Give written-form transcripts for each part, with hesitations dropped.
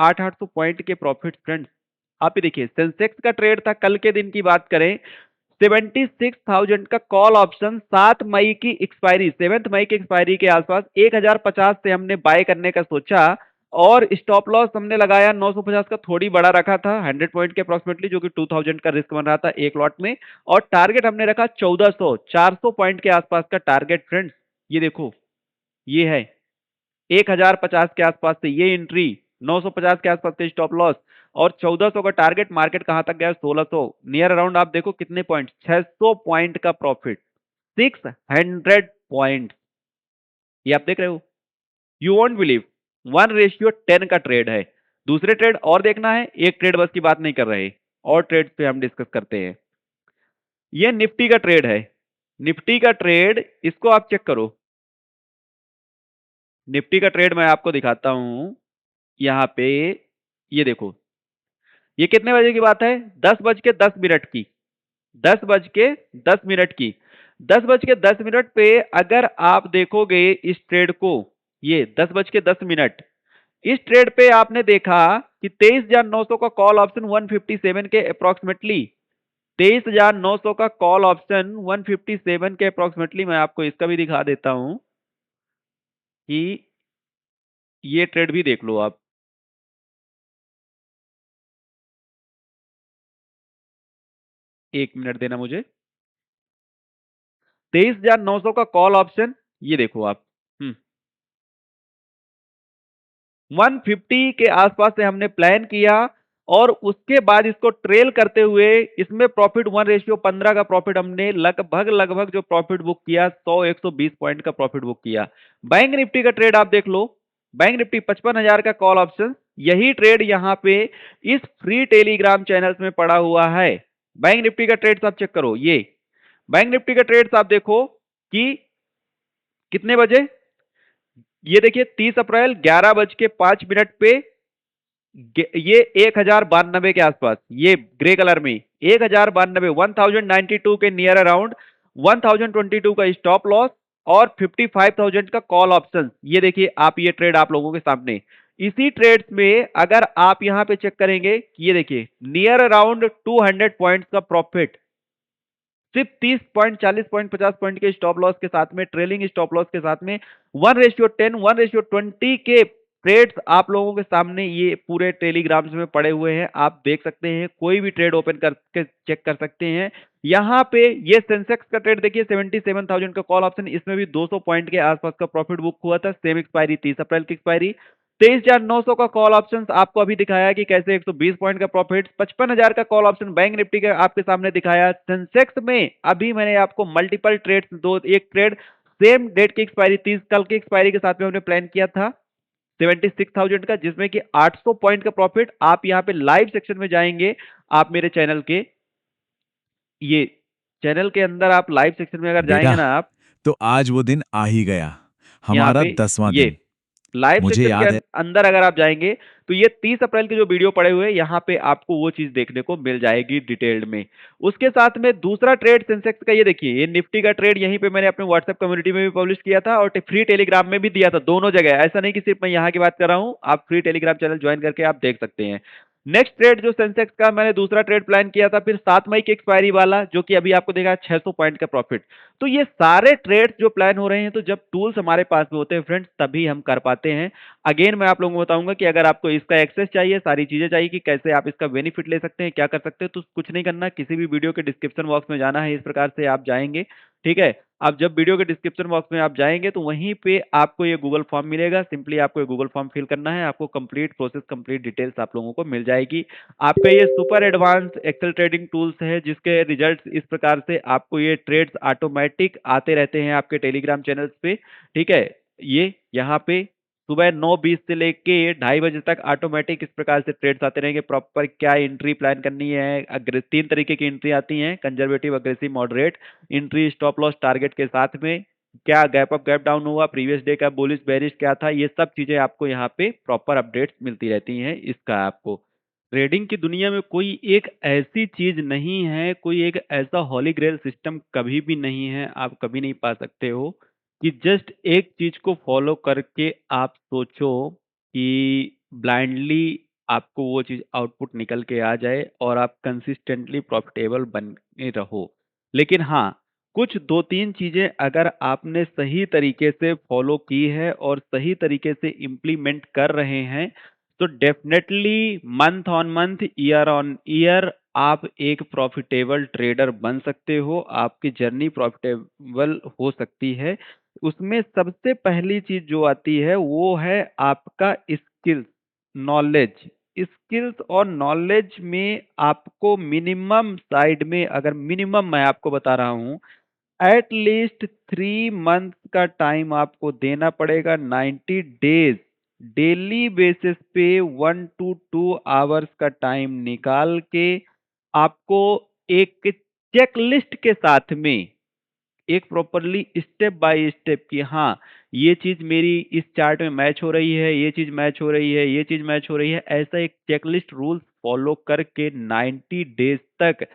800 point के profit friends. आप ही देखिए सेंसेक्स का ट्रेड था कल के दिन की बात करें 76,000 का कॉल ऑप्शन 7 मई की एक्सपायरी 7 मई की एक्सपायरी के आसपास 1050 से हमने बाय करने का सोचा और स्टॉप लॉस हमने लगाया 950 का थोड़ी बड़ा रखा था 100 पॉइंट के अप्रोक्सीमेटली जो कि 2000 का रिस्क बन रहा था एक लॉट में और टारगेट हमने रखा 1400 400 पॉइंट के आसपास का टारगेट फ्रेंड्स। ये देखो ये है 1050 के आसपास से ये एंट्री 950 के आसपास से स्टॉप लॉस और 1400 का टारगेट। मार्केट कहां तक गया 1600 नियर अराउंड आप देखो कितने पॉइंट 600 पॉइंट का प्रॉफिट 600 पॉइंट। ये आप देख रहे हो यू वॉन्ट बिलीव 1:10 का ट्रेड है। दूसरे ट्रेड और देखना है एक ट्रेड बस की बात नहीं कर रहे और ट्रेड पे हम डिस्कस करते हैं। ये निफ्टी का ट्रेड है निफ्टी का ट्रेड इसको आप चेक करो। निफ्टी का ट्रेड मैं आपको दिखाता हूं यहां पे ये देखो ये कितने बजे की बात है 10:10 की 10:10 की 10:10 पे अगर आप देखोगे इस ट्रेड को ये 10:10 इस ट्रेड पे आपने देखा कि 23,900 का कॉल ऑप्शन 157 के अप्रोक्सीमेटली 23,900 का कॉल ऑप्शन 157 के अप्रोक्सीमेटली मैं आपको इसका भी दिखा देता हूं कि ये ट्रेड भी देख लो आप। एक मिनट देना मुझे 23,900 का कॉल ऑप्शन ये देखो आप 150 के आसपास से हमने प्लान किया और उसके बाद इसको ट्रेल करते हुए इसमें प्रॉफिट 1:15 का प्रॉफिट हमने लगभग लगभग जो प्रॉफिट बुक किया 100-120 पॉइंट का प्रॉफिट बुक किया। बैंक निफ्टी का ट्रेड आप देख लो बैंक निफ्टी 55,000 का कॉल ऑप्शन यही ट्रेड यहां पे इस फ्री टेलीग्राम चैनल्स में पड़ा हुआ है। बैंक निफ्टी का ट्रेड आप चेक करो ये बैंक निफ्टी का ट्रेड आप देखो कि कितने बजे ये देखिए 30 अप्रैल 11:05 पे ये 1092 के आसपास ये ग्रे कलर में 1092 1092 के नियर अराउंड 1022 का स्टॉप लॉस और 55,000 का कॉल ऑप्शन। ये देखिए आप ये ट्रेड आप लोगों के सामने इसी ट्रेड्स में अगर आप यहां पे चेक करेंगे ये देखिए नियर अराउंड 200 पॉइंट्स का प्रॉफिट सिर्फ 30 पॉइंट 40 पॉइंट 50 पॉइंट के स्टॉप लॉस के साथ में ट्रेलिंग स्टॉप लॉस के साथ में 1:10 1:20 के ट्रेड्स आप लोगों के सामने ये पूरे टेलीग्राम्स में पड़े हुए हैं। आप देख सकते हैं कोई भी ट्रेड ओपन करके चेक कर सकते हैं। यहां पे ये सेंसेक्स का ट्रेड देखिए 77,000 का कॉल ऑप्शन इसमें भी 200 पॉइंट के आसपास का प्रॉफिट बुक हुआ था सेम एक्सपायरी 30 अप्रैल की एक्सपायरी 23,900 का कॉल ऑप्शन आपको अभी दिखाया कि कैसे 120 पॉइंट का प्रॉफिट 55,000 का कॉल ऑप्शन बैंक निफ्टी का आपके सामने दिखाया। सेंसेक्स में अभी मैंने आपको मल्टीपल ट्रेड्स दो एक ट्रेड सेम डेट की एक्सपायरी 30 कल की एक्सपायरी के साथ में हमने प्लान किया था 76,000 का जिसमें कि 800 पॉइंट का प्रॉफिट। आप यहाँ पे लाइव सेक्शन में जाएंगे आप मेरे चैनल के ये चैनल के अंदर आप लाइव सेक्शन में अगर बेटा, जाएंगे ना आप तो आज वो दिन आ ही गया, यहाँ हमारा पे 10वां ये दिन। लाइव मुझे सेक्शन के याद है। अंदर अगर आप जाएंगे तो ये 30 अप्रैल के जो वीडियो पड़े हुए हैं यहाँ पे आपको वो चीज देखने को मिल जाएगी डिटेल्ड में। उसके साथ में दूसरा ट्रेड सेंसेक्स का ये देखिए ये निफ्टी का ट्रेड यहीं पे मैंने अपने व्हाट्सएप कम्युनिटी में भी पब्लिश किया था और फ्री टेलीग्राम में भी दिया था दोनों जगह। ऐसा नहीं कि सिर्फ मैं यहाँ की बात कर रहा हूँ आप फ्री टेलीग्राम चैनल ज्वाइन करके आप देख सकते हैं। नेक्स्ट ट्रेड जो सेंसेक्स का मैंने दूसरा ट्रेड प्लान किया था फिर 7 मई की एक्सपायरी वाला जो कि अभी आपको देखा 600 पॉइंट का प्रॉफिट। तो ये सारे ट्रेड्स जो प्लान हो रहे हैं तो जब टूल्स हमारे पास में होते हैं फ्रेंड्स तभी हम कर पाते हैं। अगेन मैं आप लोगों को बताऊंगा कि अगर आपको इसका एक्सेस चाहिए सारी चीजें चाहिए कि कैसे आप इसका बेनिफिट ले सकते हैं क्या कर सकते हैं तो कुछ नहीं करना किसी भी वीडियो के डिस्क्रिप्शन बॉक्स में जाना है इस प्रकार से आप जाएंगे। ठीक है आप जब वीडियो के डिस्क्रिप्शन बॉक्स में आप जाएंगे तो वहीं पे आपको ये गूगल फॉर्म मिलेगा सिंपली आपको ये गूगल फॉर्म फिल करना है आपको कंप्लीट प्रोसेस कंप्लीट डिटेल्स आप लोगों को मिल जाएगी। आपका ये super advance excel trading tools है जिसके रिजल्ट्स इस प्रकार से आपको ये ट्रेड्स ऑटोमेटिक आते रहते हैं आपके टेलीग्राम चैनल्स पे। ठीक है ये यहाँ पे सुबह 9:20 से लेके 2:30 बजे तक ऑटोमेटिक इस प्रकार से ट्रेड्स आते रहेंगे प्रॉपर क्या एंट्री प्लान करनी है। तीन तरीके की एंट्री आती हैं conservative aggressive moderate entry stop loss target के साथ में क्या गैप अप गैप डाउन हुआ प्रीवियस डे का बुलिश बेरिश क्या था ये सब चीजें आपको यहाँ पे प्रॉपर अपडेट्स मिलती रहती हैं। इसका आपको ट्रेडिंग की दुनिया में कोई एक ऐसी चीज नहीं है कोई एक ऐसा हॉली ग्रेल सिस्टम कभी भी नहीं है आप कभी नहीं पा सकते हो कि जस्ट एक चीज को फॉलो करके आप सोचो कि ब्लाइंडली आपको वो चीज़ आउटपुट निकल के आ जाए और आप कंसिस्टेंटली प्रॉफिटेबल बने रहो। लेकिन हाँ, कुछ 2-3 चीज़ें अगर आपने सही तरीके से फॉलो की है और सही तरीके से इम्प्लीमेंट कर रहे हैं, तो definitely month on month, year on year आप एक प्रॉफिटेबल ट्रेडर बन सकते हो, आपकी जर्नी प्रॉफिटेबल हो सकती है। उसमें सबसे पहली चीज़ जो आती है, वो है आपका स्किल्स, नॉलेज। स्किल्स और नॉलेज में आपको मिनिमम साइड में, अगर मिनिमम मैं आपको बता रहा हूँ, एट लीस्ट 3 मंथ का टाइम आपको देना पड़ेगा। 90 डेज डेली बेसिस पे 1 to 2 आवर्स का टाइम निकाल के आपको एक चेकलिस्ट के साथ में एक प्रॉपरली स्टेप बाय स्टेप कि हाँ, ये चीज़ मेरी इस चार्ट में मैच हो रही है, ये चीज़ मैच हो रही है, ये चीज़ मैच हो रही है, ऐसा एक चेकलिस्ट रूल्स फॉलो करके 90 डेज़ तक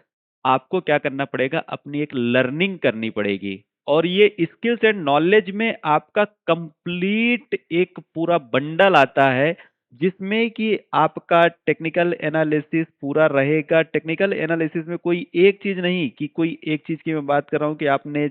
आपको क्या करना पड़ेगा, अपनी एक लर्निंग करनी पड़ेगी। और ये स्किल्स एंड नॉलेज में आपका कंप्लीट एक पूरा बंडल आता है, जिसमें कि आपका टेक्निकल एनालिसिस पूरा रहेगा। टेक्निकल एनालिसिस में कोई एक चीज़ नहीं कि कोई एक चीज़ की मैं बात कर रहा हूँ कि आपने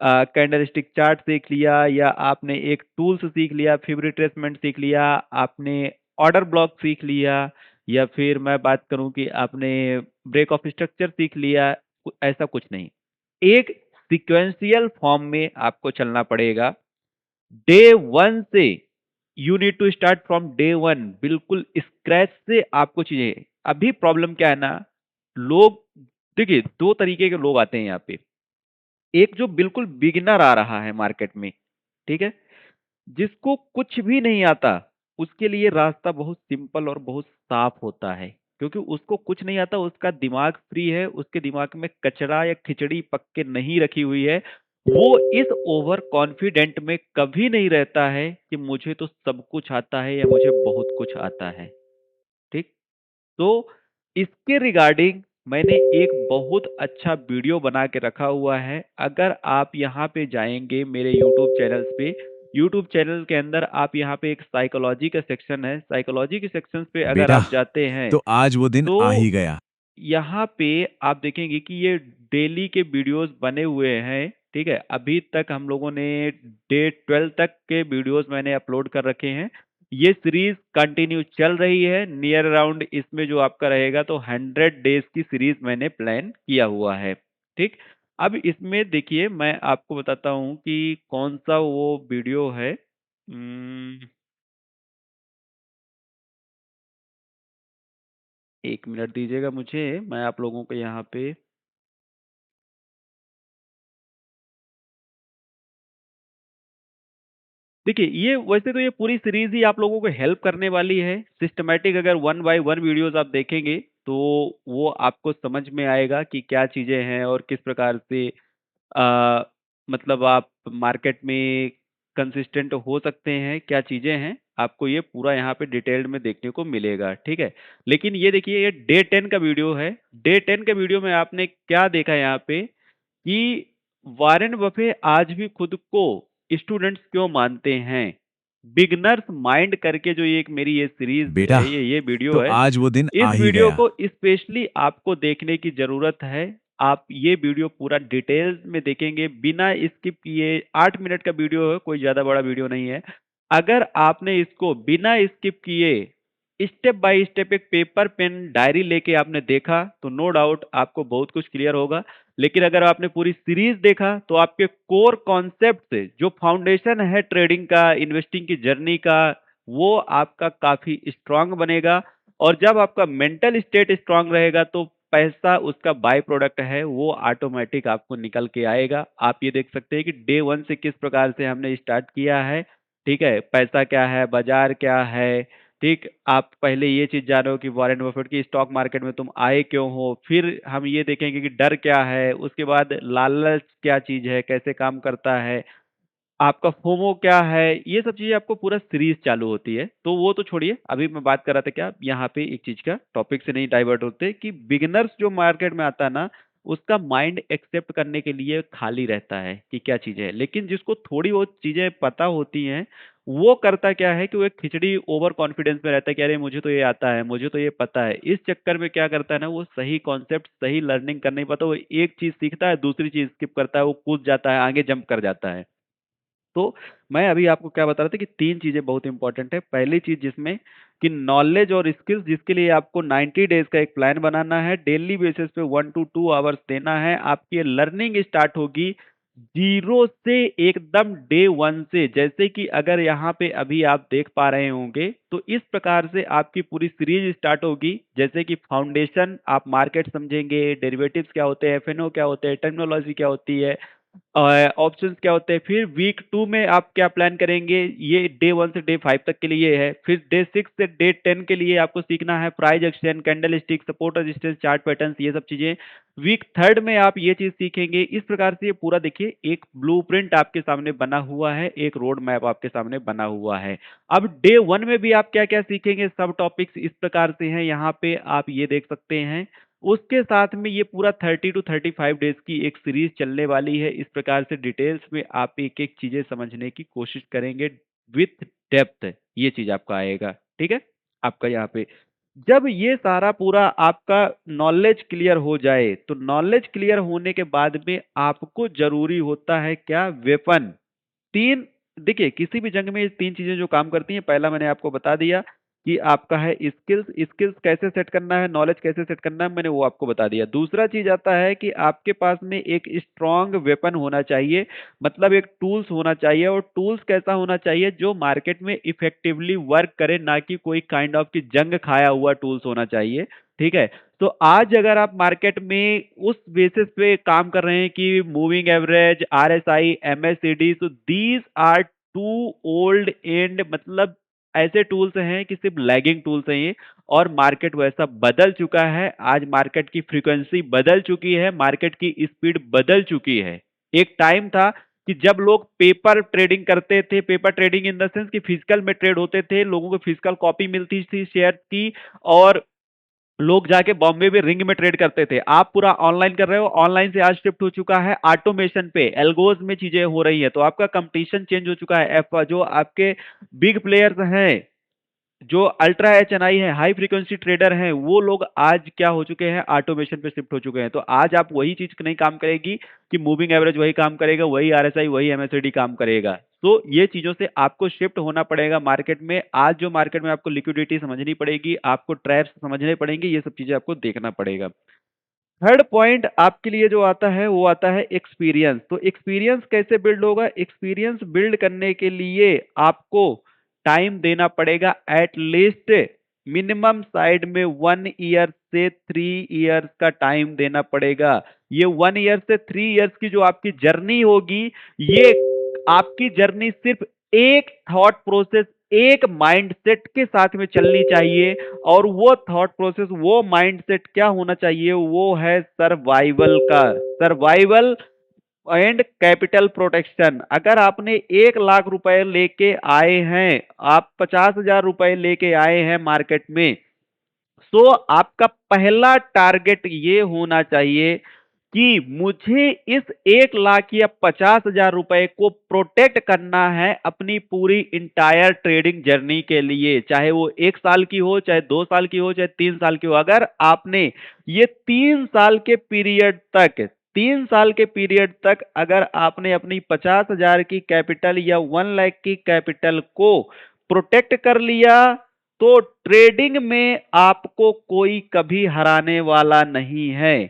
कैंडलस्टिक चार्ट सीख लिया या आपने एक टूल्स सीख लिया, फिब रिट्रेसमेंट सीख लिया, आपने ऑर्डर ब्लॉक सीख लिया, या फिर मैं बात करूं कि आपने ब्रेक ऑफ स्ट्रक्चर सीख लिया। ऐसा कुछ नहीं, एक सिक्वेंशियल फॉर्म में आपको चलना पड़ेगा। डे 1 से you need to start from day 1, बिल्कुल स्क्रैच से आपको चीजें। अभी प्रॉब्लम क्या है ना, लोग, देखिए, दो तरीके के लोग आते हैं यहाँ पे। एक जो बिल्कुल बिगिनर आ रहा है मार्केट में, ठीक है, जिसको कुछ भी नहीं आता, उसके लिए रास्ता बहुत सिंपल और बहुत साफ होता है, क्योंकि उसको कुछ नहीं आता, उसका दिमाग फ्री है, उसके दिमाग में कचरा या खिचड़ी पक के नहीं रखी हुई है। वो इस ओवर कॉन्फिडेंट में कभी नहीं रहता है कि मुझे तो सब कुछ आता है या मुझे बहुत कुछ आता है। ठीक, तो इसके रिगार्डिंग मैंने एक बहुत अच्छा वीडियो बना के रखा हुआ है। अगर आप यहाँ पे जाएंगे मेरे यूट्यूब चैनल्स पे, यूट्यूब चैनल के अंदर आप यहाँ पे एक साइकोलॉजी का सेक्शन है, साइकोलॉजी के सेक्शन पे अगर बेटा, आप जाते हैं, तो आज वो दिन तो आ ही गया। यहाँ पे आप देखेंगे कि ये डेली के वीडियोस बने हुए हैं। ठीक है, अभी तक हम लोगों ने डे 12 तक के वीडियोस मैंने अपलोड कर रखे हैं। ये सीरीज कंटिन्यू चल रही है, नियर अराउंड इसमें जो आपका रहेगा तो 100 डेज की सीरीज मैंने प्लान किया हुआ है। ठीक, अब इसमें देखिए मैं आपको बताता हूँ कि कौन सा वो वीडियो है। एक मिनट दीजिएगा मुझे, मैं आप लोगों को यहाँ पे, देखिए, ये वैसे तो ये पूरी सीरीज़ ही आप लोगों को हेल्प करने वाली है। सिस्टमैटिक अगर वन बाय वन वीडियोज़ आप देखेंगे, तो वो आपको समझ में आएगा कि क्या चीज़ें हैं और किस प्रकार से अ, मतलब आप मार्केट में कंसिस्टेंट हो सकते हैं, क्या चीज़ें हैं, आपको ये पूरा यहाँ पे डिटेल्ड में देखने को मिलेगा, ठीक है? लेकिन ये देखिए, ये डे 10 का वीडियो है। डे 10 के वीडियो में आपने क्या देखा यहाँ पे कि वॉरेन बफे आज भी खुद को स्टूडेंट्स क्यों मानते हैं? बिगिनर्स माइंड करके जो ये एक मेरी ये सीरीज बेटा, है, ये वीडियो तो है, आज वो दिन इस आ ही वीडियो गया। को स्पेशली आपको देखने की ज़रूरत है। आप ये वीडियो पूरा डिटेल्स में देखेंगे बिना स्किप किए। 8 मिनट का वीडियो है, कोई ज़्यादा बड़ा वीडियो नहीं है। अगर आपने इसको बिना स्किप किए स्टेप बाय स्टेप एक पेपर पेन डायरी लेके आपने देखा, तो नो डाउट आपको बहुत कुछ क्लियर होगा। लेकिन अगर आपने पूरी सीरीज देखा, तो आपके कोर कॉन्सेप्ट से जो फाउंडेशन है ट्रेडिंग का, इन्वेस्टिंग की जर्नी का, वो आपका काफ़ी स्ट्रांग बनेगा। और जब आपका मेंटल स्टेट स्ट्रांग रहेगा, तो पैसा उसका बाय प्रोडक्ट है, वो ऑटोमेटिक आपको निकल के आएगा। आप ये देख सकते हैं कि डे 1 से किस प्रकार से हमने स्टार्ट किया है। ठीक है, पैसा क्या है, बाजार क्या है, ठीक, आप पहले ये चीज़ जानो कि वॉरेन बफेट की स्टॉक मार्केट में तुम आए क्यों हो, फिर हम ये देखेंगे कि डर क्या है, उसके बाद लालच क्या चीज़ है, कैसे काम करता है, आपका फोमो क्या है, ये सब चीज़ें आपको पूरा सीरीज चालू होती है। तो वो तो छोड़िए, अभी मैं बात कर रहा था क्या, यहाँ पे एक चीज़ का टॉपिक से नहीं डाइवर्ट होते कि बिगिनर्स जो मार्केट में आता है ना, उसका माइंड एक्सेप्ट करने के लिए खाली रहता है कि क्या चीज़ें हैं। लेकिन जिसको थोड़ी बहुत चीज़ें पता होती हैं, वो करता क्या है कि वो एक खिचड़ी ओवर कॉन्फिडेंस में रहता है कि अरे मुझे तो ये आता है, मुझे तो ये पता है। इस चक्कर में क्या करता है ना, वो सही कॉन्सेप्ट, सही लर्निंग कर नहीं पाता। वो एक चीज़ सीखता है, दूसरी चीज़ स्किप करता है, वो कूद जाता है, आगे जंप कर जाता है। तो मैं अभी आपको क्या बता रहा था कि 3 चीज़ें बहुत इंपॉर्टेंट है। पहली चीज़ जिसमें कि नॉलेज और स्किल्स, जिसके लिए आपको 90 डेज़ का एक प्लान बनाना है, डेली बेसिस पे 1 टू 2 आवर्स देना है। आपकी ये लर्निंग स्टार्ट होगी 0 से एकदम डे 1 से। जैसे कि अगर यहाँ पे अभी आप देख पा रहे होंगे, तो इस प्रकार से आपकी पूरी सीरीज स्टार्ट होगी। जैसे कि फाउंडेशन, आप मार्केट समझेंगे, डेरिवेटिव्स क्या होते हैं, एफएनओ क्या होते हैं, टर्मिनोलॉजी क्या होती है, ऑप्शंस क्या होते हैं। फिर वीक 2 में आप क्या प्लान करेंगे, ये डे 1 से डे 5 तक के लिए है। फिर डे 6 से डे 10 के लिए आपको सीखना है price action, candle stick, support resistance, chart patterns, ये सब चीजें। वीक 3 में आप ये चीज सीखेंगे। इस प्रकार से ये पूरा देखिए एक ब्लूप्रिंट आपके सामने बना हुआ है, एक रोड मैप आपके सामने बना हुआ है। अब डे 1 में भी आप क्या क्या सीखेंगे, सब टॉपिक्स इस प्रकार से हैं, यहाँ पे आप ये देख सकते हैं। उसके साथ में ये पूरा 30 टू 35 डेज की एक सीरीज चलने वाली है। इस प्रकार से डिटेल्स में आप एक एक चीजें समझने की कोशिश करेंगे विथ डेप्थ, ये चीज आपका आएगा। ठीक है, आपका यहाँ पे जब ये सारा पूरा आपका नॉलेज क्लियर हो जाए, तो नॉलेज क्लियर होने के बाद में आपको जरूरी होता है क्या, वेपन। तीन, देखिए किसी भी जंग में ये तीन चीजें जो काम करती हैं, पहला मैंने आपको बता दिया कि आपका है स्किल्स। स्किल्स कैसे सेट करना है, नॉलेज कैसे सेट करना है, मैंने वो आपको बता दिया। दूसरा चीज आता है कि आपके पास में एक स्ट्रांग वेपन होना चाहिए, मतलब एक टूल्स होना चाहिए। और टूल्स कैसा होना चाहिए, जो मार्केट में इफेक्टिवली वर्क करे, ना कि कोई काइंड ऑफ की जंग खाया हुआ टूल्स होना चाहिए। ठीक है, तो आज अगर आप मार्केट में उस बेसिस पे काम कर रहे हैं कि मूविंग एवरेज, आरएसआई, एमएससीडी, तो these are too old and, मतलब ऐसे टूल्स हैं कि सिर्फ लैगिंग टूल्स हैं ये। और मार्केट वैसा बदल चुका है, आज मार्केट की फ्रीक्वेंसी बदल चुकी है, मार्केट की स्पीड बदल चुकी है। एक टाइम था कि जब लोग पेपर ट्रेडिंग करते थे, paper trading in the sense कि फिजिकल में ट्रेड होते थे, लोगों को फिजिकल कॉपी मिलती थी शेयर की, और लोग जाके बॉम्बे में रिंग में ट्रेड करते थे। आप पूरा ऑनलाइन कर रहे हो, ऑनलाइन से आज शिफ्ट हो चुका है ऑटोमेशन पे, एल्गोज में चीजें हो रही है। तो आपका कंपटीशन चेंज हो चुका है। एफ जो आपके बिग प्लेयर्स हैं, जो अल्ट्रा एचएनआई है, हाई फ्रीक्वेंसी ट्रेडर हैं, वो लोग आज क्या हो चुके हैं, ऑटोमेशन पे शिफ्ट हो चुके हैं। तो आज आप वही चीज नहीं काम करेगी कि मूविंग एवरेज वही काम करेगा, वही आरएसआई, वही एमएसडी काम करेगा। तो ये चीजों से आपको शिफ्ट होना पड़ेगा मार्केट में। आज जो मार्केट में आपको लिक्विडिटी समझनी पड़ेगी, आपको ट्रैप्स समझने पड़ेंगे, ये सब चीजें आपको देखना पड़ेगा। थर्ड पॉइंट आपके लिए जो आता है, वो आता है एक्सपीरियंस। तो एक्सपीरियंस कैसे बिल्ड होगा, एक्सपीरियंस बिल्ड करने के लिए आपको टाइम देना पड़ेगा, एट लीस्ट मिनिमम साइड में 1 ईयर से 3 ईयर्स का टाइम देना पड़ेगा। ये 1 ईयर से 3 ईयर्स की जो आपकी जर्नी होगी, ये आपकी जर्नी सिर्फ एक थॉट प्रोसेस, एक माइंडसेट के साथ में चलनी चाहिए। और वो थॉट प्रोसेस, वो माइंडसेट क्या होना चाहिए, वो है सर्वाइवल का। Survival and capital protection. अगर आपने 1 लाख रुपए लेके आए हैं, आप 50,000 रुपए लेके आए हैं मार्केट में, तो आपका पहला टारगेट ये होना चाहिए कि मुझे इस 1 लाख या 50,000 रुपए को प्रोटेक्ट करना है अपनी पूरी इंटायर ट्रेडिंग जर्नी के लिए। चाहे वो 1 साल की हो, चाहे 2 साल की हो, चाहे 3 साल की हो। अगर आपने ये 3 साल के पीरियड तक, 3 साल के पीरियड तक अगर आपने अपनी 50,000 की कैपिटल या 1 लाख की कैपिटल को प्रोटेक्ट कर लिया, तो ट्रेडिंग में आपको कोई कभी हराने वाला नहीं है।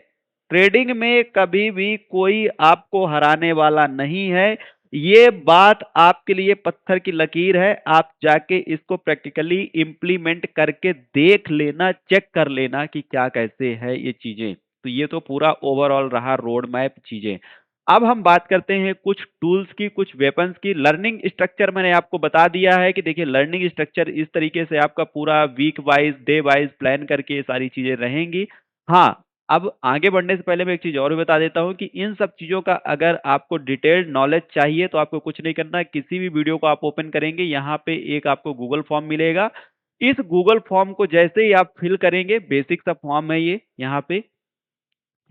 ट्रेडिंग में कभी भी कोई आपको हराने वाला नहीं है। ये बात आपके लिए पत्थर की लकीर है। आप जाके इसको प्रैक्टिकली इंप्लीमेंट करके देख लेना, चेक कर लेना कि क्या कैसे है ये चीजें। तो ये तो पूरा ओवरऑल रहा रोड मैप चीजें। अब हम बात करते हैं कुछ टूल्स की, कुछ वेपन्स की। लर्निंग स्ट्रक्चर मैंने आपको बता दिया है कि देखिए लर्निंग स्ट्रक्चर इस तरीके से आपका पूरा week wise, day wise plan करके ये सारी चीजें रहेंगी। हाँ, अब आगे बढ़ने से पहले मैं एक चीज और भी बता देता हूं कि इन सब चीजों का अगर आपको डिटेल्ड नॉलेज चाहिए, तो आपको कुछ नहीं करना है। किसी भी वीडियो को आप ओपन करेंगे, यहाँ पे एक आपको गूगल फॉर्म मिलेगा। इस गूगल फॉर्म को जैसे ही आप फिल करेंगे, बेसिक सा फॉर्म है ये, यहाँ पे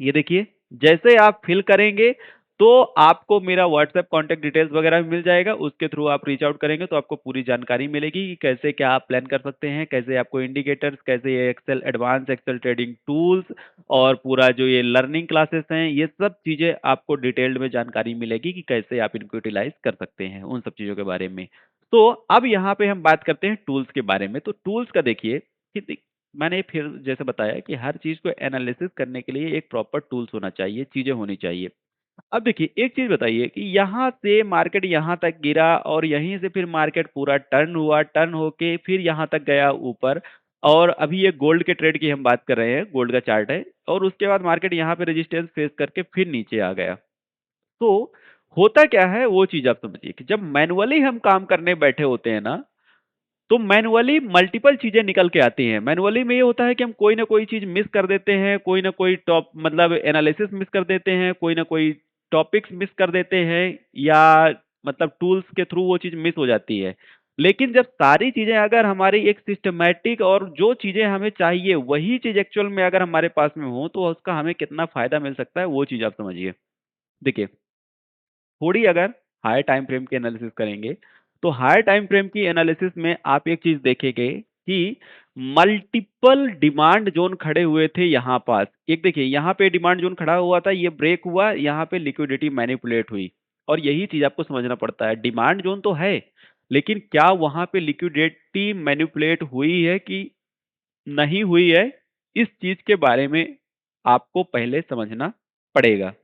ये देखिए जैसे आप फिल करेंगे तो आपको मेरा व्हाट्सएप कॉन्टैक्ट डिटेल्स वगैरह भी मिल जाएगा, उसके थ्रू आप रीच आउट करेंगे तो आपको पूरी जानकारी मिलेगी कि कैसे क्या आप प्लान कर सकते हैं, कैसे आपको इंडिकेटर्स, कैसे ये excel advance excel trading tools और पूरा जो ये लर्निंग क्लासेस हैं, ये सब चीज़ें आपको डिटेल्ड में जानकारी मिलेगी कि कैसे आप इनको यूटिलाइज़ कर सकते हैं, उन सब चीज़ों के बारे में। तो अब यहाँ पे हम बात करते हैं टूल्स के बारे में। तो टूल्स का देखिए कि मैंने फिर जैसे बताया कि हर चीज़ को एनालिसिस करने के लिए एक प्रॉपर टूल्स होना चाहिए, चीज़ें होनी चाहिए। अब देखिए, एक चीज़ बताइए कि यहाँ से मार्केट यहाँ तक गिरा और यहीं से फिर मार्केट पूरा टर्न हुआ, टर्न होके फिर यहाँ तक गया ऊपर और अभी ये गोल्ड के ट्रेड की हम बात कर रहे हैं, गोल्ड का चार्ट है और उसके बाद मार्केट यहाँ पे रेजिस्टेंस फेस करके फिर नीचे आ गया। तो होता क्या है, वो चीज़ आप समझिए कि जब मैनुअली हम काम करने बैठे होते हैं ना, तो मैनुअली मल्टीपल चीज़ें निकल के आती हैं। मैनुअली में ये होता है कि हम कोई ना कोई चीज़ मिस कर देते हैं, कोई ना कोई टॉप मतलब एनालिसिस मिस कर देते हैं, कोई ना कोई टॉपिक्स मिस कर देते हैं या मतलब टूल्स के थ्रू वो चीज़ मिस हो जाती है। लेकिन जब सारी चीज़ें अगर हमारी एक सिस्टमैटिक और जो चीज़ें हमें चाहिए, वही चीज़ एक्चुअल में अगर हमारे पास में हो, तो उसका हमें कितना फ़ायदा मिल सकता है, वो चीज़ आप समझिए। देखिए, थोड़ी अगर हायर टाइम फ्रेम की एनालिसिस करेंगे, तो हायर टाइम फ्रेम की एनालिसिस में आप एक चीज़ देखेंगे कि मल्टीपल डिमांड ज़ोन खड़े हुए थे यहाँ पास। एक देखिए, यहाँ पे डिमांड ज़ोन खड़ा हुआ था, ये ब्रेक हुआ, यहाँ पे लिक्विडिटी मैनिपुलेट हुई और यही चीज़ आपको समझना पड़ता है। डिमांड ज़ोन तो है, लेकिन क्या वहाँ पे लिक्विडिटी मैनिपुलेट हुई है कि नहीं हुई है, इस चीज़ के बारे में आपको पहले समझना पड़ेगा।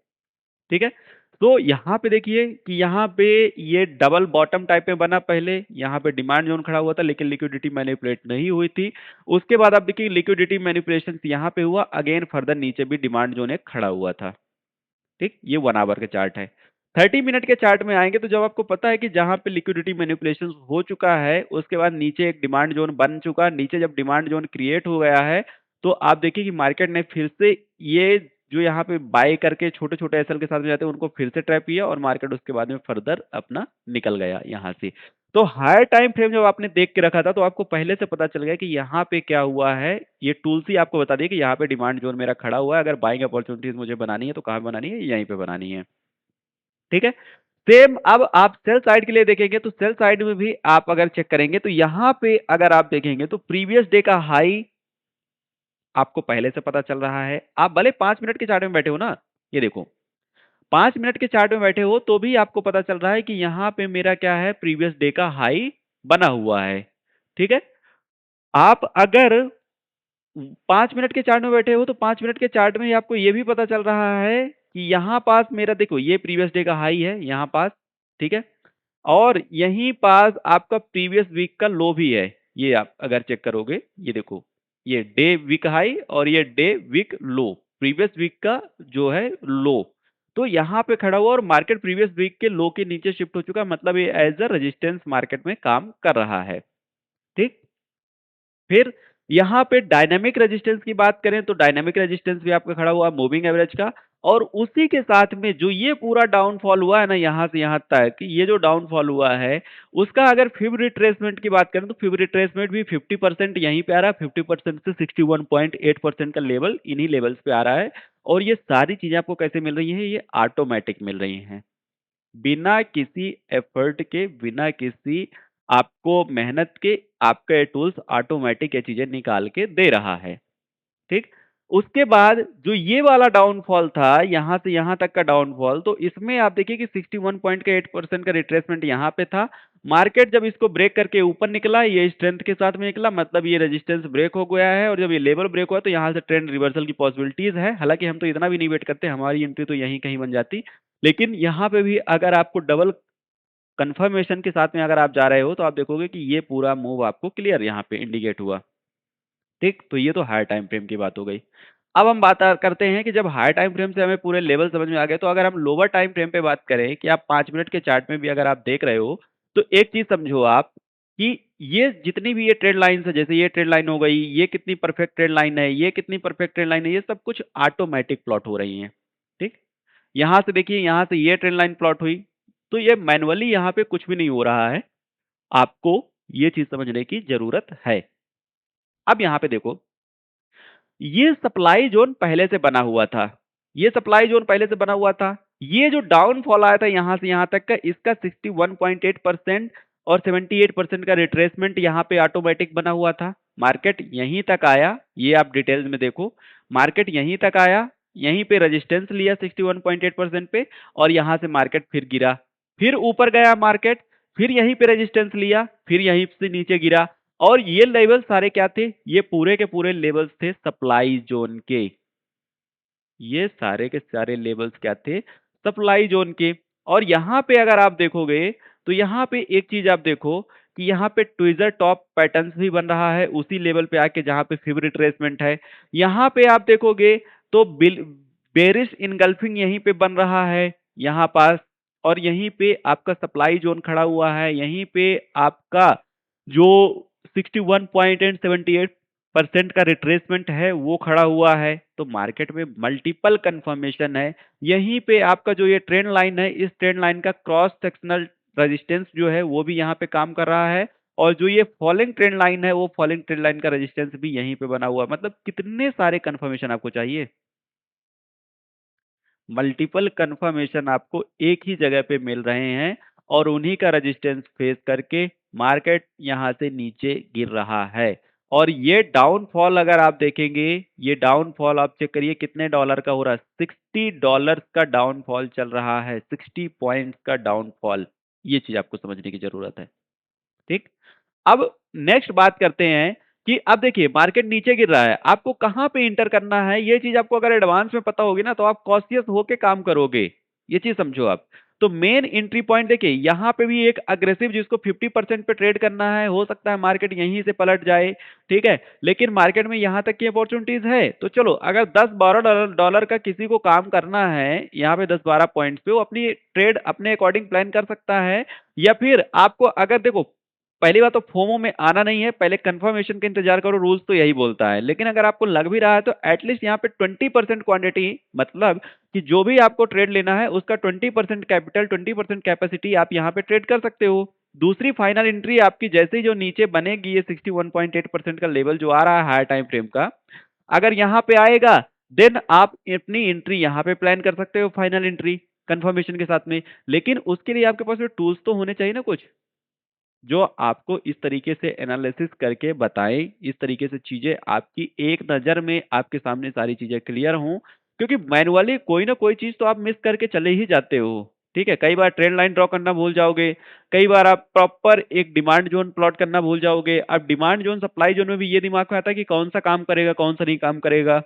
ठीक है? तो यहाँ पे देखिए कि यहाँ पे ये डबल बॉटम टाइप में बना पहले, यहाँ पे डिमांड ज़ोन खड़ा हुआ था लेकिन लिक्विडिटी मैनिपुलेट नहीं हुई थी। उसके बाद आप देखिए लिक्विडिटी मैनिपुलेशन यहाँ पे हुआ, अगेन फर्दर नीचे भी डिमांड ज़ोन एक खड़ा हुआ था। ठीक? ये 1 आवर के चार्ट है। 30 मिनट के चार्ट में आएँगे तो जब आपको पता है कि जहाँ पे लिक्विडिटी मैनिपुलेशन हो चुका है, उसके बाद नीचे एक डिमांड ज़ोन बन चुका, नीचे जब डिमांड ज़ोन क्रिएट हो गया है, तो आप देखिए कि मार्केट ने फिर से ये जो यहाँ पे बाय करके छोटे-छोटे एसएल के साथ में जाते हैं, उनको फिर से ट्रैप किया और मार्केट उसके बाद में फर्दर अपना निकल गया यहाँ से। तो हायर टाइम फ्रेम जब आपने देख के रखा था, तो आपको पहले से पता चल गया कि यहाँ पे क्या हुआ है। ये टूल्स ही आपको बता दिए कि यहाँ पे डिमांड ज़ोन मेरा खड़ा हुआ है, अगर बाइंग अपॉर्च्युनिटीज़ मुझे बनानी है, तो कहाँ बनानी है? यहीं पे बनानी है। ठीक है? सेम अब आप सेल साइड के लिए देखेंगे तो सेल साइड में भी आप अगर चेक करेंगे तो यहाँ पे अगर आप देखेंगे तो प्रीवियस डे का हाई आपको पहले से पता चल रहा है। आप भले 5 मिनट के चार्ट में बैठे हो ना, ये देखो 5 मिनट के चार्ट में बैठे हो तो भी आपको पता चल रहा है कि यहाँ पे मेरा क्या है, प्रीवियस डे का हाई बना हुआ है। ठीक है? आप अगर 5 मिनट के चार्ट में बैठे हो तो 5 मिनट के चार्ट में ही आपको ये भी पता चल रहा है कि यहाँ पास मेरा देखो ये प्रीवियस डे का हाई है यहाँ पास, ठीक है? और यहीं पास आपका प्रीवियस वीक का लो भी है। ये आप अगर चेक करोगे, ये देखो, ये डे वीक हाई और ये day week low, previous week का जो है लो। तो यहाँ पे खड़ा हुआ और मार्केट प्रीवियस वीक के लो के नीचे शिफ्ट हो चुका है, मतलब ये एज़ अ रेजिस्टेंस मार्केट में काम कर रहा है। ठीक? फिर यहाँ पे डायनामिक रेजिस्टेंस की बात करें तो डायनामिक रेजिस्टेंस भी आपका खड़ा हुआ मूविंग एवरेज का और उसी के साथ में जो ये पूरा डाउनफॉल हुआ है ना यहाँ से यहाँ तक, ये जो डाउनफॉल हुआ है उसका अगर फिब रिट्रेसमेंट की बात करें तो फिब रिट्रेसमेंट भी 50% यहीं पे आ रहा है, 50% से 61.8% का लेवल इन्हीं लेवल्स पे आ रहा है और ये सारी चीजें आपको कैसे मिल रही हैं, ये ऑटोमेटिक मिल रही हैं, बिना किसी एफर्ट के, बिना किसी आपको मेहनत के, आपका ये टूल्स ऑटोमेटिक ये चीज़ें निकाल के दे रहा है, ठीक? उसके बाद जो ये वाला डाउनफॉल था, यहाँ से यहाँ तक का डाउनफॉल, तो इसमें आप देखिए कि 61.8% का रिट्रेसमेंट यहाँ पे था। मार्केट जब इसको ब्रेक करके ऊपर निकला, ये स्ट्रेंथ के साथ में निकला, मतलब ये रेजिस्टेंस ब्रेक हो गया है और जब ये लेवल ब्रेक हुआ, तो यहाँ से ट्रेंड रिवर्सल की पॉसिबिलिटीज़ है। हालाँकि हम तो इतना भी नहीं वेट करते, हमारी एंट्री तो यहीं कहीं बन जाती। लेकिन यहाँ पे भी अगर आपको डबल कंफर्मेशन के साथ में अगर आप जा रहे हो तो आप देखोगे कि ये पूरा मूव आपको क्लियर यहाँ पे इंडिकेट हुआ। ठीक? तो ये तो हायर टाइम फ्रेम की बात हो गई। अब हम बात करते हैं कि जब हायर टाइम फ्रेम से हमें पूरे लेवल समझ में आ गए तो अगर हम लोअर टाइम फ्रेम पे बात करें कि आप 5 मिनट के चार्ट में भी अगर आप देख रहे हो, तो एक चीज़ समझो आप कि ये जितनी भी ये ट्रेड लाइन्स है, जैसे ये ट्रेड लाइन हो गई, ये कितनी परफेक्ट ट्रेड लाइन है, ये कितनी परफेक्ट ट्रेड लाइन है, ये सब कुछ ऑटोमैटिक प्लॉट हो रही हैं। ठीक? यहाँ से देखिए, यहाँ से ये ट्रेंड लाइन प्लॉट हुई, तो ये मैनुअली यहाँ पे कुछ भी नहीं हो रहा है। आपको ये चीज़ समझने की ज़रूरत है। अब यहाँ पे देखो, ये सप्लाई ज़ोन पहले से बना हुआ था। ये सप्लाई जोन पहले से बना हुआ था। ये जो डाउनफॉल आया था यहां से यहां तक का, इसका 61.8% और 78% का रिट्रेसमेंट यहाँ पे ऑटोमेटिक बना हुआ था। मार्केट यहीं तक आया, ये आप डिटेल्स में देखो, मार्केट यहीं तक आया, यहीं पे रेजिस्टेंस लिया 61.8% पे, और यहां से मार्केट फिर गिरा, फिर ऊपर गया मार्केट, फिर यहीं पे रेजिस्टेंस लिया, फिर यहीं से नीचे गिरा। और ये लेवल सारे क्या थे, ये पूरे के पूरे लेवल्स थे सप्लाई जोन के। ये सारे के सारे लेवल्स क्या थे, सप्लाई जोन के। और यहाँ पे अगर आप देखोगे तो यहाँ पे एक चीज आप देखो कि यहाँ पे ट्विजर टॉप पैटर्न्स भी बन रहा है उसी लेवल पे आके जहाँ पे फिब रिट्रेसमेंट है। यहाँ पे आप देखोगे तो बेरिश इनगल्फिंग यहीं पे बन रहा है यहाँ पास, और यहीं पे आपका सप्लाई जोन खड़ा हुआ है, यहीं पे आपका जो 61.78% का रिट्रेसमेंट है वो खड़ा हुआ है। तो मार्केट में मल्टीपल कंफर्मेशन है। यहीं पे आपका जो ये ट्रेंड लाइन है, इस ट्रेंड लाइन का क्रॉस सेक्शनल रेजिस्टेंस जो है वो भी यहाँ पे काम कर रहा है, और जो ये फॉलिंग ट्रेंड लाइन है वो फॉलिंग ट्रेंड लाइन का रेजिस्टेंस भी यहीं पे बना हुआ है। मतलब कितने सारे कंफर्मेशन आपको चाहिए, मल्टीपल कंफर्मेशन आपको एक ही जगह पे मिल रहे हैं, और उन्हीं का रेजिस्टेंस फेस करके मार्केट यहां से नीचे गिर रहा है। और ये डाउनफॉल अगर आप देखेंगे, ये डाउनफॉल आप चेक करिए कितने डॉलर का हो रहा है, $60 का डाउनफॉल चल रहा है, 60 पॉइंट्स का डाउनफॉल। ये चीज आपको समझने की जरूरत है। ठीक, अब नेक्स्ट बात करते हैं कि अब देखिए मार्केट नीचे गिर रहा है, आपको कहां पे इंटर करना है, ये चीज आपको अगर एडवांस में पता होगी ना तो आप कॉशियस होके काम करोगे। ये चीज समझो आप। तो मेन एंट्री पॉइंट देखिए यहां पे भी एक अग्रेसिव, जिसको 50% पे ट्रेड करना है, हो सकता है मार्केट यहीं से पलट जाए, ठीक है, लेकिन मार्केट में यहां तक की अपॉर्चुनिटीज है। तो चलो अगर 10-12 डॉलर का किसी को काम करना है यहाँ पे 10-12 पॉइंट्स पे, वो अपनी ट्रेड अपने अकॉर्डिंग प्लान कर सकता है। या फिर आपको अगर देखो, पहली बात तो फोमो में आना नहीं है, पहले कंफर्मेशन का इंतजार करो, रूल्स तो यही बोलता है। लेकिन अगर आपको लग भी रहा है तो एटलीस्ट यहाँ पे 20% क्वांटिटी, मतलब कि जो भी आपको ट्रेड लेना है उसका 20% कैपिटल, 20% कैपेसिटी आप यहाँ पे ट्रेड कर सकते हो। दूसरी फाइनल एंट्री आपकी जैसे ही जो नीचे बनेगी, ये 61.8% का लेवल जो आ रहा है हायर टाइम फ्रेम का, अगर यहाँ पे आएगा देन आप अपनी एंट्री यहाँ पे प्लान कर सकते हो, फाइनल एंट्री कंफर्मेशन के साथ में। लेकिन उसके लिए आपके पास टूल्स तो होने चाहिए ना कुछ, जो आपको इस तरीके से एनालिसिस करके बताएं, इस तरीके से चीजें आपकी एक नजर में आपके सामने सारी चीजें क्लियर हों। क्योंकि मैनुअली कोई ना कोई चीज तो आप मिस करके चले ही जाते हो। ठीक है, कई बार ट्रेंड लाइन ड्रॉ करना भूल जाओगे, कई बार आप प्रॉपर एक डिमांड जोन प्लॉट करना भूल जाओगे। अब डिमांड जोन सप्लाई जोन में भी ये दिमाग में आता है कि कौन सा काम करेगा कौन सा नहीं काम करेगा।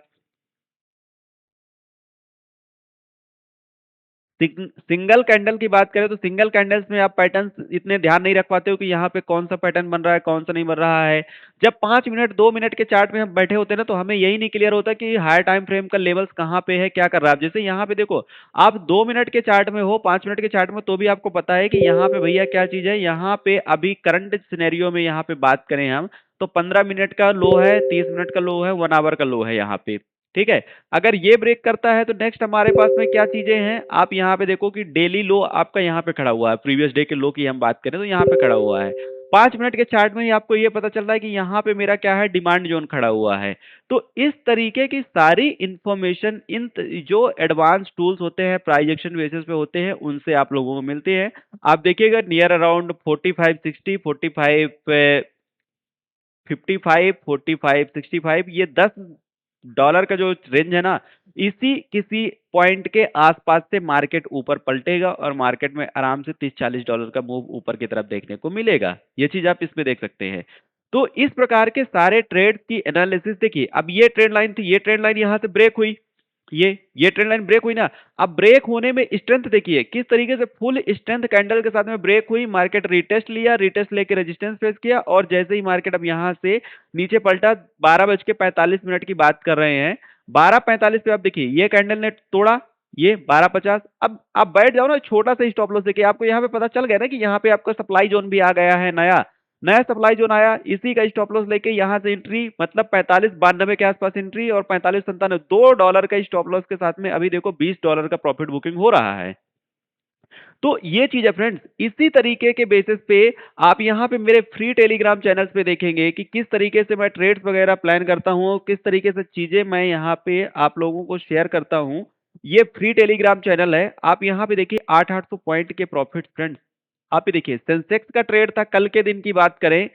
सिंगल कैंडल की बात करें तो सिंगल कैंडल्स में आप पैटर्न्स इतने ध्यान नहीं रख पाते हो कि यहाँ पे कौन सा पैटर्न बन रहा है कौन सा नहीं बन रहा है। जब 5 मिनट 2 मिनट के चार्ट में हम बैठे होते हैं ना, तो हमें यही नहीं क्लियर होता कि हायर टाइम फ्रेम का लेवल्स कहाँ पे है, क्या कर रहा है। अब जैसे यहाँ पे देखो, आप 2 मिनट के चार्ट में हो, 5 मिनट के चार्ट में, तो भी आपको पता है कि यहाँ पे भैया क्या चीज है। यहाँ पे अभी करंट सिनेरियो में यहाँ पे बात करें हम, तो 15 मिनट का लो है, 30 मिनट का लो है, 1 आवर का लो है यहाँ पे। ठीक है, अगर ये ब्रेक करता है तो नेक्स्ट हमारे पास में क्या चीजें हैं, आप यहाँ पे देखो कि डेली लो आपका यहाँ पे खड़ा हुआ है, प्रीवियस डे के लो की हम बात करें तो यहाँ पे खड़ा हुआ है। 5 मिनट के चार्ट में ही आपको ये पता चल रहा है कि यहाँ पे मेरा क्या है, डिमांड जोन खड़ा हुआ है। तो इस तरीके की सारी इंफॉर्मेशन जो एडवांस टूल्स होते हैं, प्राइस एक्शन बेसिस पे होते हैं, उनसे आप लोगों को मिलते हैं। आप देखिएगा नियर अराउंड 45-60, 45-55, ये $10 का जो रेंज है ना, इसी किसी पॉइंट के आसपास से मार्केट ऊपर पलटेगा और मार्केट में आराम से $30-40 का मूव ऊपर की तरफ देखने को मिलेगा। ये चीज आप इसमें देख सकते हैं। तो इस प्रकार के सारे ट्रेड की एनालिसिस देखिए, अब ये ट्रेंड लाइन थी, ये ट्रेंड लाइन यहां से ब्रेक हुई, ये ट्रेंड लाइन ब्रेक हुई ना। अब ब्रेक होने में स्ट्रेंथ देखिए किस तरीके से, फुल स्ट्रेंथ कैंडल के साथ में ब्रेक हुई, मार्केट रिटेस्ट लिया, रिटेस्ट लेके रेजिस्टेंस फेस किया, और जैसे ही मार्केट अब यहां से नीचे पलटा, 12:45 की बात कर रहे हैं, 12:45 पे आप देखिए ये कैंडल ने तोड़ा, ये 12:50। अब आप बैठ जाओ ना, छोटा सा स्टॉप लॉस देके आपको यहाँ पे पता चल गया ना कि यहाँ पे आपका सप्लाई जोन भी आ गया है, नया नया सप्लाई जोन आया, इसी का स्टॉप लॉस लेके यहां से एंट्री, मतलब 45-92 के आसपास एंट्री, और 45-97, $2 का स्टॉप लॉस के साथ में अभी देखो $20 का प्रॉफिट बुकिंग हो रहा है। तो ये चीज है फ्रेंड्स, इसी तरीके के बेसिस पे आप यहाँ पे मेरे फ्री टेलीग्राम चैनल्स पे देखेंगे कि किस तरीके से मैं ट्रेड्स वगैरह प्लान करता हूँ, किस तरीके से चीजें मैं यहाँ पे आप लोगों को शेयर करता हूँ। ये फ्री टेलीग्राम चैनल है। आप यहाँ पे देखिए 800 पॉइंट के प्रॉफिट फ्रेंड्स। आप ये देखिए सेंसेक्स का ट्रेड था, कल के दिन की बात करें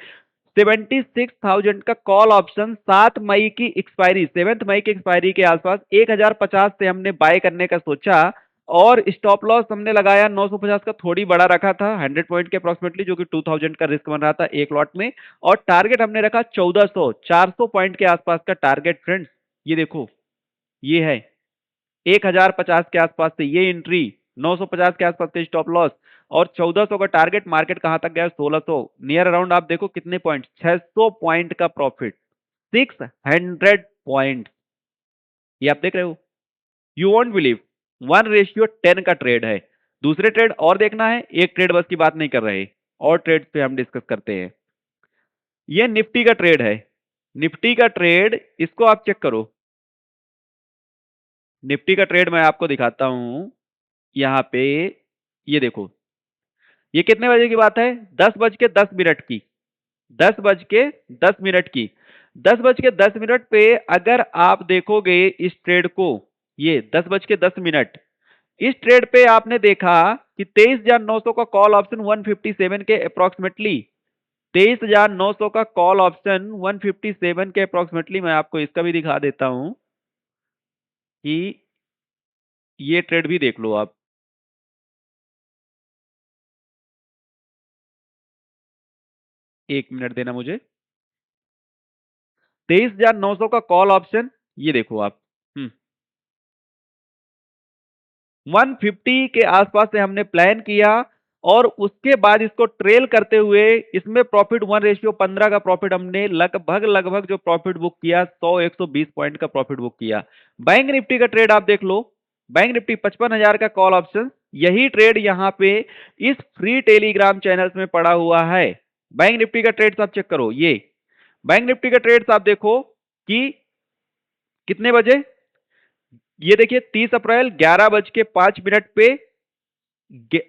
76,000 का कॉल ऑप्शन 7 मई की एक्सपायरी, 7 मई की एक्सपायरी के आसपास 1050 से हमने बाय करने का सोचा और स्टॉप लॉस हमने लगाया 950 का, थोड़ी बड़ा रखा था 100 पॉइंट के अप्रोक्सीमेटली, जो कि 2000 का रिस्क बन रहा था एक लॉट में। और टारगेट हमने रखा 1400, 400 पॉइंट के आसपास का टारगेट फ्रेंड्स। ये देखो, ये है 1050 के आसपास से ये एंट्री, 950 के आसपास का स्टॉप लॉस और 1400 का टारगेट। मार्केट कहां तक गया? 1600, नियर अराउंड आप देखो कितने पॉइंट, 600 पॉइंट का प्रॉफिट, 600 पॉइंट। ये आप देख रहे हो, यू वॉन्ट बिलीव, 1:10 का ट्रेड है। दूसरे ट्रेड और देखना है, एक ट्रेड बस की बात नहीं कर रहे, और ट्रेड पे हम डिस्कस करते हैं। ये निफ्टी का ट्रेड है, निफ्टी का ट्रेड, इसको आप चेक करो। निफ्टी का ट्रेड मैं आपको दिखाता हूं यहाँ पे। ये देखो, ये कितने बजे की बात है? 10:10 की, 10:10 की। 10:10 पे अगर आप देखोगे इस ट्रेड को, ये 10:10, इस ट्रेड पे आपने देखा कि 23,900 का कॉल ऑप्शन 157 के अप्रोक्सीमेटली, 23,900 का कॉल ऑप्शन 157 के अप्रोक्सीमेटली। मैं आपको इसका भी दिखा देता हूं कि ये ट्रेड भी देख लो आप। एक मिनट देना मुझे। 23,900 का कॉल ऑप्शन, ये देखो आप। 150 के आसपास से हमने प्लान किया और उसके बाद इसको ट्रेल करते हुए इसमें प्रॉफिट 1:15 का प्रॉफिट हमने लगभग लगभग जो प्रॉफिट बुक किया 100-120 पॉइंट का प्रॉफिट बुक किया। बैंक निफ्टी का ट्रेड आप देख लो, बैंक निफ्टी 55,000 का कॉल ऑप्शन, यही ट्रेड यहाँ पे इस फ्री टेलीग्राम चैनल्स में पड़ा हुआ है। बैंक निफ्टी का ट्रेड आप चेक करो, ये बैंक निफ्टी का ट्रेड आप देखो कि कितने बजे, ये देखिए 30 अप्रैल 11:05 पे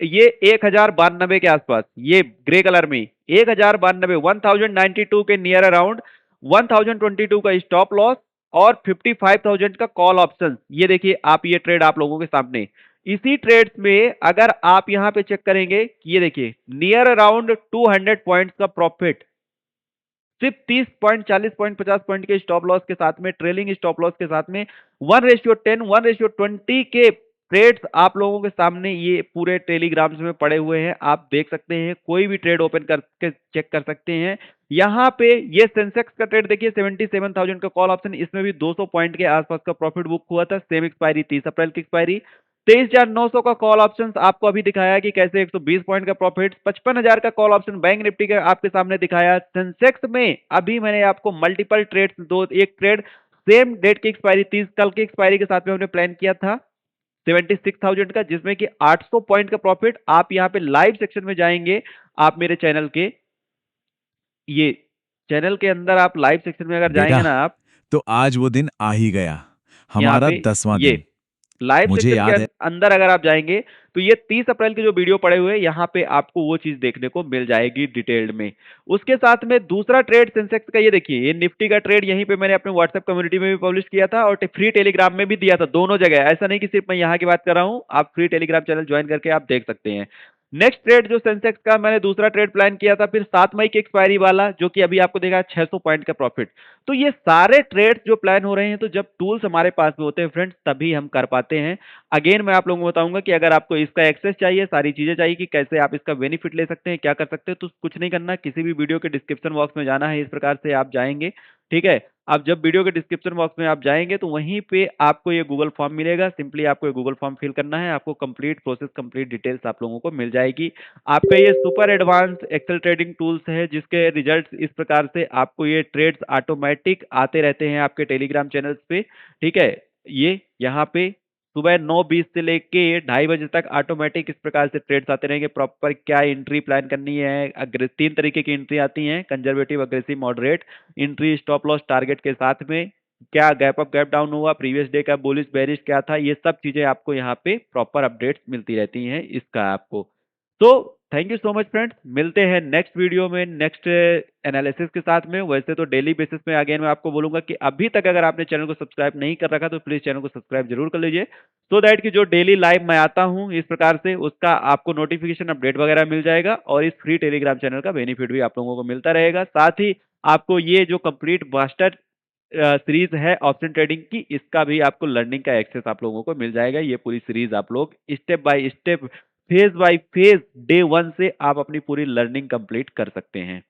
ये 1092 के आसपास, ये ग्रे कलर में 1092, 1092 के नियर अराउंड, 1022 का स्टॉप लॉस और 55,000 का कॉल ऑप्शन। ये देखिए आप, ये ट्रेड आप लोगों के सामने। इसी ट्रेड्स में अगर आप यहां पे चेक करेंगे, ये देखिए नियर अराउंड 200 पॉइंट्स का प्रॉफिट, सिर्फ 30 पॉइंट, 40 पॉइंट, 50 पॉइंट के स्टॉप लॉस के साथ में, ट्रेलिंग स्टॉप लॉस के साथ में 1:10, 1:20 के ट्रेड्स आप लोगों के सामने ये पूरे टेलीग्राम्स में पड़े हुए हैं। आप देख सकते हैं, कोई भी ट्रेड ओपन करके चेक कर सकते हैं। यहाँ पे ये सेंसेक्स का ट्रेड देखिए 77,000 का कॉल ऑप्शन, इसमें भी 200 पॉइंट के आसपास का प्रॉफिट बुक हुआ था। सेम एक्सपायरी 30 अप्रैल की एक्सपायरी। 23,900 का कॉल ऑप्शन आपको अभी दिखाया कि कैसे 120 पॉइंट का प्रॉफिट। 55,000 का कॉल ऑप्शन बैंक निफ्टी का आपके सामने दिखाया। सेंसेक्स में अभी मैंने आपको मल्टीपल ट्रेड, दो, एक ट्रेड सेम डेट की एक्सपायरी 30 कल की एक्सपायरी के साथ में हमने प्लान किया था 76,000 का, जिसमें कि 800 पॉइंट का प्रॉफिट। आप यहाँ पे लाइव सेक्शन में जाएंगे, आप मेरे चैनल के, ये चैनल के अंदर आप लाइव सेक्शन में अगर बेटा, जाएंगे ना आप, तो आज वो दिन आ ही गया, यहाँ हमारा पे 10वां ये दिन। लाइव मुझे सेक्शन के याद है। अंदर अगर आप जाएंगे तो ये 30 अप्रैल के जो वीडियो पड़े हुए हैं, यहाँ पे आपको वो चीज देखने को मिल जाएगी डिटेल्ड में। उसके साथ में दूसरा ट्रेड सेंसेक्स का, ये देखिए ये निफ्टी का ट्रेड यहीं पे मैंने अपने व्हाट्सएप कम्युनिटी में भी पब्लिश किया था और फ्री टेलीग्राम में भी दिया था, दोनों जगह। ऐसा नहीं कि सिर्फ मैं यहाँ की बात कर रहा हूँ, आप फ्री टेलीग्राम चैनल ज्वाइन करके आप देख सकते हैं। नेक्स्ट ट्रेड जो सेंसेक्स का मैंने दूसरा ट्रेड प्लान किया था फिर 7 मई की एक्सपायरी वाला, जो कि अभी आपको देखा 600 पॉइंट का प्रॉफिट। तो ये सारे ट्रेड्स जो प्लान हो रहे हैं, तो जब टूल्स हमारे पास में होते हैं फ्रेंड्स, तभी हम कर पाते हैं। अगेन मैं आप लोगों को बताऊंगा कि अगर आपको इसका एक्सेस चाहिए, सारी चीजें चाहिए कि कैसे आप इसका बेनिफिट ले सकते हैं, क्या कर सकते हैं, तो कुछ नहीं करना, किसी भी वीडियो के डिस्क्रिप्शन बॉक्स में जाना है, इस प्रकार से आप जाएंगे। ठीक है, आप जब वीडियो के डिस्क्रिप्शन बॉक्स में आप जाएंगे तो वहीं पे आपको ये गूगल फॉर्म मिलेगा, सिंपली आपको ये गूगल फॉर्म फिल करना है, आपको कंप्लीट प्रोसेस, कंप्लीट डिटेल्स आप लोगों को मिल जाएगी। आपका ये super advance excel trading tools है, जिसके रिजल्ट्स इस प्रकार से आपको ये ट्रेड्स ऑटोमेटिक आते रहते हैं आपके टेलीग्राम चैनल्स पे। ठीक है, ये यहाँ पे सुबह 9:20 से लेके 2:30 बजे तक ऑटोमेटिक इस प्रकार से ट्रेड्स आते रहेंगे। प्रॉपर क्या एंट्री प्लान करनी है, तीन तरीके की एंट्री आती हैं, conservative, aggressive, moderate entry, stop loss, target के साथ में क्या गैप अप गैप डाउन हुआ, प्रीवियस डे का बुलिश बेरिश क्या था, ये सब चीजें आपको यहाँ पे प्रॉपर अपडेट्स मिलती रहती हैं इसका आपको। तो thank you so much friends, मिलते हैं नेक्स्ट वीडियो में नेक्स्ट एनालिसिस के साथ में। वैसे तो डेली बेसिस में अगेन मैं आपको बोलूंगा कि अभी तक अगर आपने चैनल को सब्सक्राइब नहीं कर रखा तो प्लीज चैनल को सब्सक्राइब जरूर कर लीजिए, सो दैट कि जो डेली लाइव मैं आता हूं इस प्रकार से उसका आपको नोटिफिकेशन अपडेट वगैरह मिल जाएगा, और इस फ्री टेलीग्राम चैनल का बेनिफिट भी आप लोगों को मिलता रहेगा। साथ ही आपको ये जो कंप्लीट मास्टर सीरीज है ऑप्शन ट्रेडिंग की, इसका भी आपको लर्निंग का एक्सेस आप लोगों को मिल जाएगा। ये पूरी सीरीज आप लोग step by step, phase by phase, day 1 से आप अपनी पूरी लर्निंग कंप्लीट कर सकते हैं।